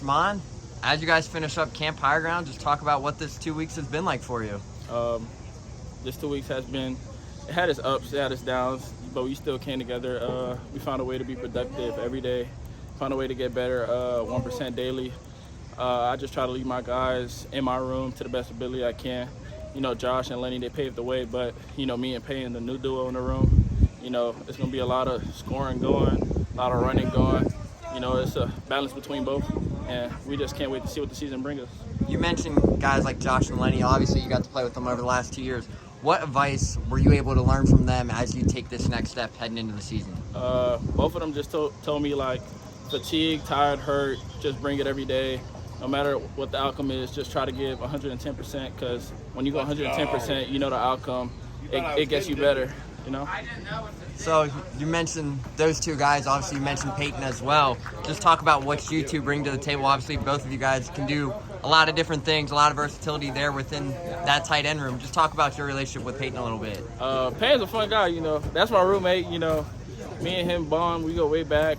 Chamon, as you guys finish up Camp Higher Ground, just talk about what this 2 weeks has been like for you. This 2 weeks it had its ups, it had its downs, but we still came together. We found a way to be productive every day, found a way to get better 1% daily. I just try to lead my guys in my room to the best ability I can. You know, Josh and Lenny, they paved the way, but, you know, me and Payne, the new duo in the room, you know, it's going to be a lot of scoring going, a lot of running going. You know, it's a balance between both, and we just can't wait to see what the season brings us. You mentioned guys like Josh and Lenny. Obviously, you got to play with them over the last 2 years. What advice were you able to learn from them as you take this next step heading into the season? Both of them just told me, like, fatigue, tired, hurt, just bring it every day. No matter what the outcome is, just try to give 110%, because when you go 110%, you know the outcome. It gets you better, you know? So you mentioned those two guys. Obviously, you mentioned Peyton as well. Just talk about what you two bring to the table. Obviously, both of you guys can do a lot of different things, a lot of versatility there within that tight end room. Just talk about your relationship with Peyton a little bit. Payne's a fun guy, you know. That's my roommate, you know. Me and him bond, we go way back.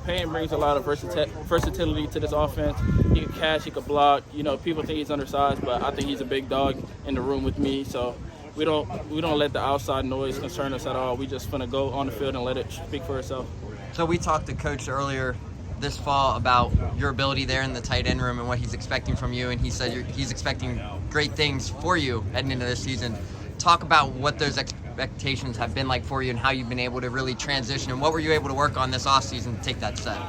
Payne brings a lot of versatility to this offense. He can catch, he can block. You know, people think he's undersized, but I think he's a big dog in the room with me. So we don't let the outside noise concern us at all. We just gonna go on the field and let it speak for itself. So we talked to Coach earlier this fall about your ability there in the tight end room and what he's expecting from you, and he said he's expecting great things for you heading into this season. Talk about what those expectations have been like for you and how you've been able to really transition, and what were you able to work on this offseason to take that step?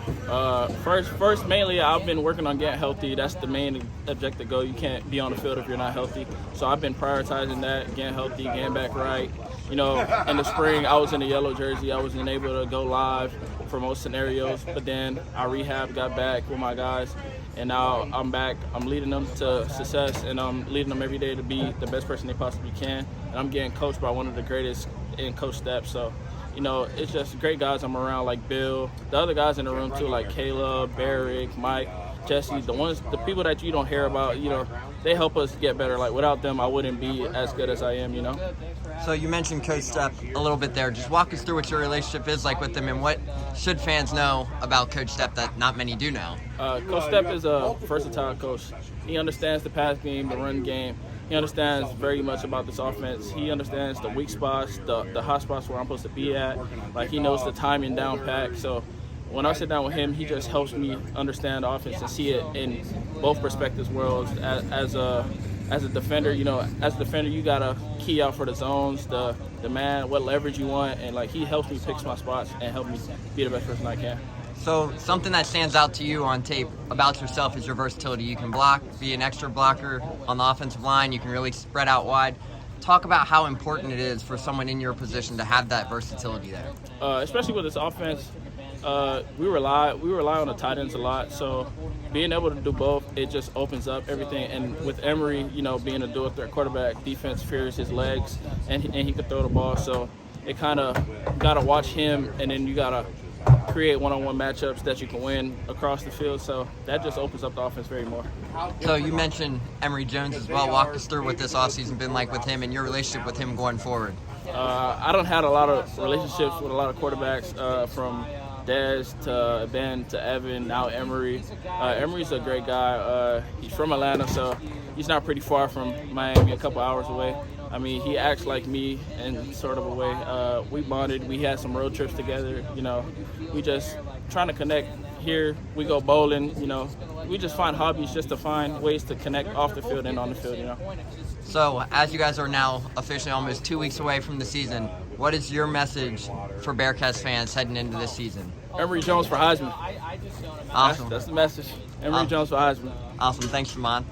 First, mainly I've been working on getting healthy. That's the main objective goal. You can't be on the field if you're not healthy. So I've been prioritizing that, getting healthy, getting back right. You know, in the spring, I was in a yellow jersey. I wasn't able to go live for most scenarios, but then I rehabbed, got back with my guys, and now I'm back. I'm leading them to success, and I'm leading them every day to be the best person they possibly can. And I'm getting coached by one of the greatest in Coach Steps. So, you know, it's just great guys I'm around, like Bill. The other guys in the room too, like Caleb, Barrick, Mike, Jesse, the people that you don't hear about, you know, they help us get better. Like, without them, I wouldn't be as good as I am, you know? So you mentioned Coach Stepp a little bit there. Just walk us through what your relationship is like with him, and what should fans know about Coach Stepp that not many do know? Coach Stepp is a versatile coach. He understands the pass game, the run game. He understands very much about this offense. He understands the weak spots, the hot spots where I'm supposed to be at. Like, he knows the timing down pat. So when I sit down with him, he just helps me understand the offense and see it in both perspectives worlds. As a defender, you know, as a defender, you gotta key out for the zones, the man, what leverage you want, and like, he helps me pick my spots and help me be the best person I can. So something that stands out to you on tape about yourself is your versatility. You can block, be an extra blocker on the offensive line. You can really spread out wide. Talk about how important it is for someone in your position to have that versatility there. Especially with this offense, we rely on the tight ends a lot. So being able to do both, it just opens up everything. And with Emery, you know, being a dual threat quarterback, defense fears his legs, and he could throw the ball. So it kind of got to watch him, and then you got to create one-on-one matchups that you can win across the field. So that just opens up the offense very more. So you mentioned Emory Jones as well. Walk us through what this offseason been like with him and your relationship with him going forward. I don't have a lot of relationships with a lot of quarterbacks, from Dez to Ben to Evan, now Emory. Emory's a great guy. He's from Atlanta, so he's not pretty far from Miami, a couple hours away. I mean, he acts like me in sort of a way. We bonded. We had some road trips together. You know, we just trying to connect. Here we go bowling. You know, we just find hobbies just to find ways to connect off the field and on the field. You know. So as you guys are now officially almost 2 weeks away from the season, what is your message for Bearcats fans heading into this season? Emory Jones for Heisman. Awesome. That's the message. Emory Jones for Heisman. Awesome. Thanks, Chamon.